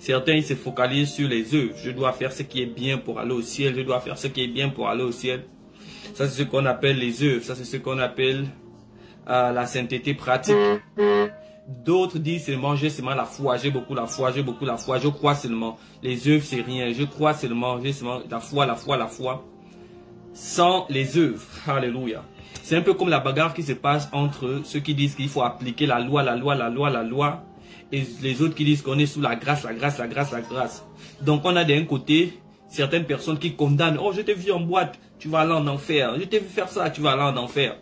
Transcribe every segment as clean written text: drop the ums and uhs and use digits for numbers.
Certains ils se focalisent sur les œuvres. Je dois faire ce qui est bien pour aller au ciel. Je dois faire ce qui est bien pour aller au ciel. Ça, c'est ce qu'on appelle les œuvres. Ça, c'est ce qu'on appelle la sainteté pratique. D'autres disent seulement, j'ai seulement la foi. J'ai beaucoup la foi. J'ai beaucoup la foi. Je crois seulement. Les œuvres, c'est rien. Je crois seulement. J'ai seulement la foi, la foi, la foi. Sans les œuvres. Alléluia. C'est un peu comme la bagarre qui se passe entre ceux qui disent qu'il faut appliquer la loi, la loi, la loi, la loi. Et les autres qui disent qu'on est sous la grâce, la grâce, la grâce, la grâce. Donc on a d'un côté certaines personnes qui condamnent. Oh, je t'ai vu en boîte, tu vas aller en enfer. Je t'ai vu faire ça, tu vas aller en enfer.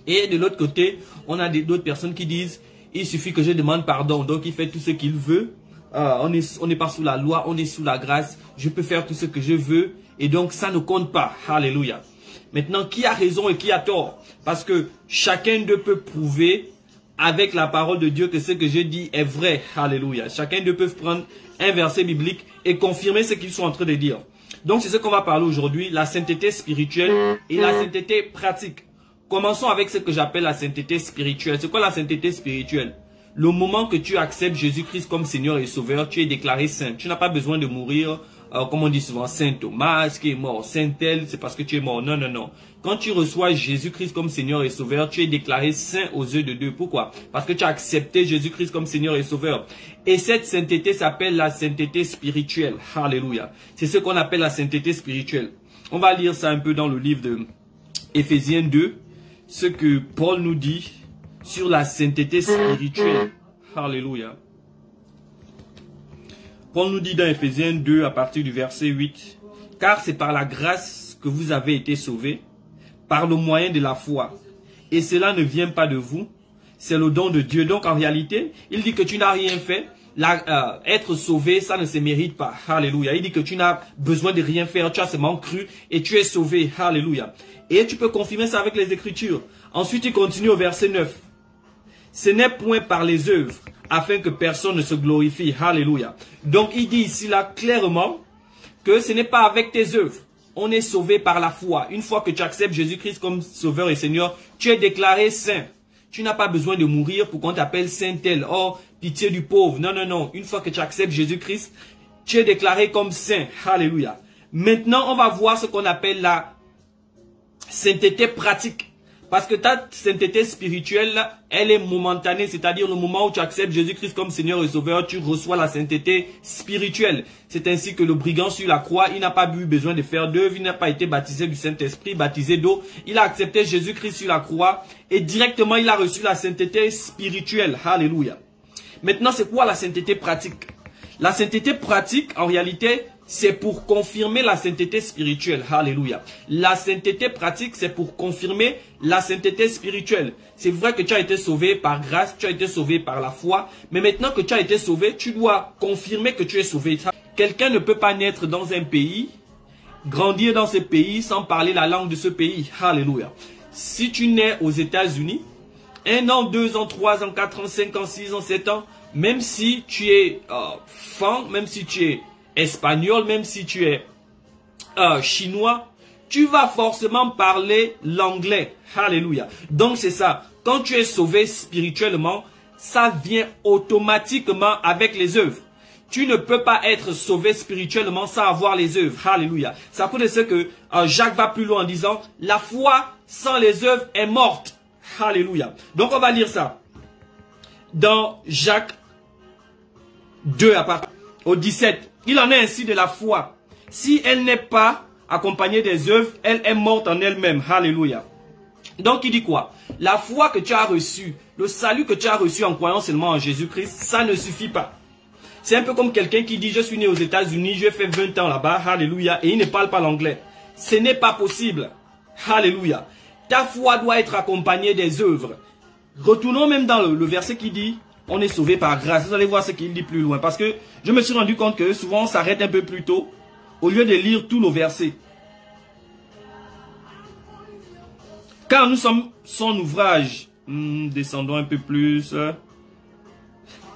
Et de l'autre côté, on a d'autres personnes qui disent, il suffit que je demande pardon. Donc il fait tout ce qu'il veut. On n'est pas sous la loi, on est sous la grâce. Je peux faire tout ce que je veux. Et donc ça ne compte pas. Alléluia. Maintenant, qui a raison et qui a tort? Parce que chacun d'eux peut prouver avec la parole de Dieu que ce que je dis est vrai. Alléluia. Chacun d'eux peut prendre un verset biblique et confirmer ce qu'ils sont en train de dire. Donc, c'est ce qu'on va parler aujourd'hui, la sainteté spirituelle et la sainteté pratique. Commençons avec ce que j'appelle la sainteté spirituelle. C'est quoi la sainteté spirituelle? Le moment que tu acceptes Jésus-Christ comme Seigneur et Sauveur, tu es déclaré saint. Tu n'as pas besoin de mourir, comme on dit souvent, Saint Thomas qui est mort, Saint tel, c'est parce que tu es mort. Non, non, non. Quand tu reçois Jésus-Christ comme Seigneur et Sauveur, tu es déclaré saint aux yeux de Dieu. Pourquoi? Parce que tu as accepté Jésus-Christ comme Seigneur et Sauveur. Et cette sainteté s'appelle la sainteté spirituelle. Alléluia. C'est ce qu'on appelle la sainteté spirituelle. On va lire ça un peu dans le livre de Éphésiens 2. Ce que Paul nous dit sur la sainteté spirituelle. Alléluia. Paul nous dit dans Éphésiens 2 à partir du verset 8. Car c'est par la grâce que vous avez été sauvés, par le moyen de la foi. Et cela ne vient pas de vous, c'est le don de Dieu. Donc en réalité, il dit que tu n'as rien fait. Être sauvé, ça ne se mérite pas. Alléluia. Il dit que tu n'as besoin de rien faire. Tu as seulement cru et tu es sauvé. Alléluia. Et tu peux confirmer ça avec les Écritures. Ensuite, il continue au verset 9. Ce n'est point par les œuvres, afin que personne ne se glorifie. Alléluia. Donc il dit ici là clairement que ce n'est pas avec tes œuvres. On est sauvé par la foi. Une fois que tu acceptes Jésus-Christ comme Sauveur et Seigneur, tu es déclaré saint. Tu n'as pas besoin de mourir pour qu'on t'appelle saint tel. Oh, pitié du pauvre. Non, non, non. Une fois que tu acceptes Jésus-Christ, tu es déclaré comme saint. Alléluia. Maintenant, on va voir ce qu'on appelle la sainteté pratique. Parce que ta sainteté spirituelle, elle est momentanée. C'est-à-dire le moment où tu acceptes Jésus-Christ comme Seigneur et Sauveur, tu reçois la sainteté spirituelle. C'est ainsi que le brigand sur la croix, il n'a pas eu besoin de faire d'œuvre. Il n'a pas été baptisé du Saint-Esprit, baptisé d'eau. Il a accepté Jésus-Christ sur la croix. Et directement, il a reçu la sainteté spirituelle. Alléluia. Maintenant, c'est quoi la sainteté pratique? La sainteté pratique, en réalité, c'est pour confirmer la sainteté spirituelle. Alléluia. La sainteté pratique, c'est pour confirmer la sainteté spirituelle. C'est vrai que tu as été sauvé par grâce, tu as été sauvé par la foi. Mais maintenant que tu as été sauvé, tu dois confirmer que tu es sauvé. Quelqu'un ne peut pas naître dans un pays, grandir dans ce pays sans parler la langue de ce pays. Alléluia. Si tu nais aux États-Unis, 1 an, 2 ans, 3 ans, 4 ans, 5 ans, 6 ans, 7 ans, même si tu es fan, même si tu es espagnol, même si tu es chinois, tu vas forcément parler l'anglais. Alléluia. Donc c'est ça. Quand tu es sauvé spirituellement, ça vient automatiquement avec les œuvres. Tu ne peux pas être sauvé spirituellement sans avoir les œuvres. Alléluia. C'est à cause de ce que Jacques va plus loin en disant, la foi sans les œuvres est morte. Alléluia. Donc on va lire ça. Dans Jacques 2 à partir au 17. Il en est ainsi de la foi. Si elle n'est pas accompagnée des œuvres, elle est morte en elle-même. Alléluia. Donc il dit quoi? La foi que tu as reçue, le salut que tu as reçu en croyant seulement en Jésus-Christ, ça ne suffit pas. C'est un peu comme quelqu'un qui dit, je suis né aux États-Unis, j'ai fait 20 ans là-bas, alléluia, et il ne parle pas l'anglais. Ce n'est pas possible. Alléluia. Ta foi doit être accompagnée des œuvres. Retournons même dans le verset qui dit, on est sauvé par grâce. Vous allez voir ce qu'il dit plus loin. Parce que je me suis rendu compte que souvent on s'arrête un peu plus tôt au lieu de lire tous nos versets. Car nous sommes son ouvrage. Descendons un peu plus.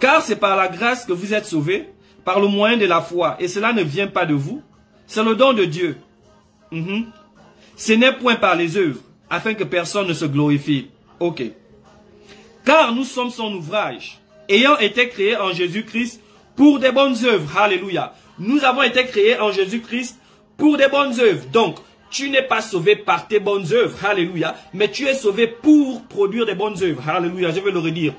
Car c'est par la grâce que vous êtes sauvés, par le moyen de la foi. Et cela ne vient pas de vous. C'est le don de Dieu. Ce n'est point par les œuvres, afin que personne ne se glorifie. Ok. Car nous sommes son ouvrage, ayant été créés en Jésus-Christ pour des bonnes œuvres. Alléluia. Nous avons été créés en Jésus-Christ pour des bonnes œuvres. Donc, tu n'es pas sauvé par tes bonnes œuvres. Alléluia. Mais tu es sauvé pour produire des bonnes œuvres. Alléluia. Je vais le redire.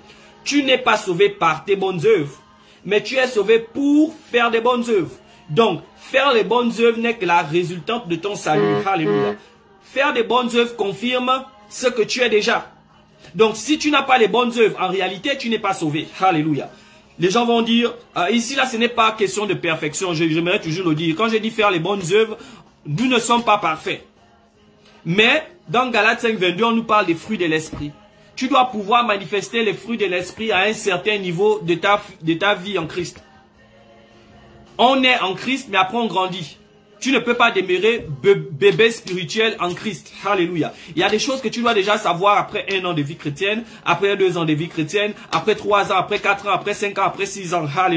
Tu n'es pas sauvé par tes bonnes œuvres. Mais tu es sauvé pour faire des bonnes œuvres. Donc, faire les bonnes œuvres n'est que la résultante de ton salut. Alléluia. Faire des bonnes œuvres confirme ce que tu es déjà. Donc, si tu n'as pas les bonnes œuvres, en réalité, tu n'es pas sauvé. Alléluia. Les gens vont dire, ici, là, ce n'est pas question de perfection. J'aimerais toujours le dire. Quand je dis faire les bonnes œuvres, nous ne sommes pas parfaits. Mais, dans Galates 5, 22, on nous parle des fruits de l'esprit. Tu dois pouvoir manifester les fruits de l'esprit à un certain niveau de ta vie en Christ. On est en Christ, mais après on grandit. Tu ne peux pas demeurer bébé spirituel en Christ. Alléluia. Il y a des choses que tu dois déjà savoir après 1 an de vie chrétienne, après 2 ans de vie chrétienne, après 3 ans, après 4 ans, après 5 ans, après 6 ans. Alléluia.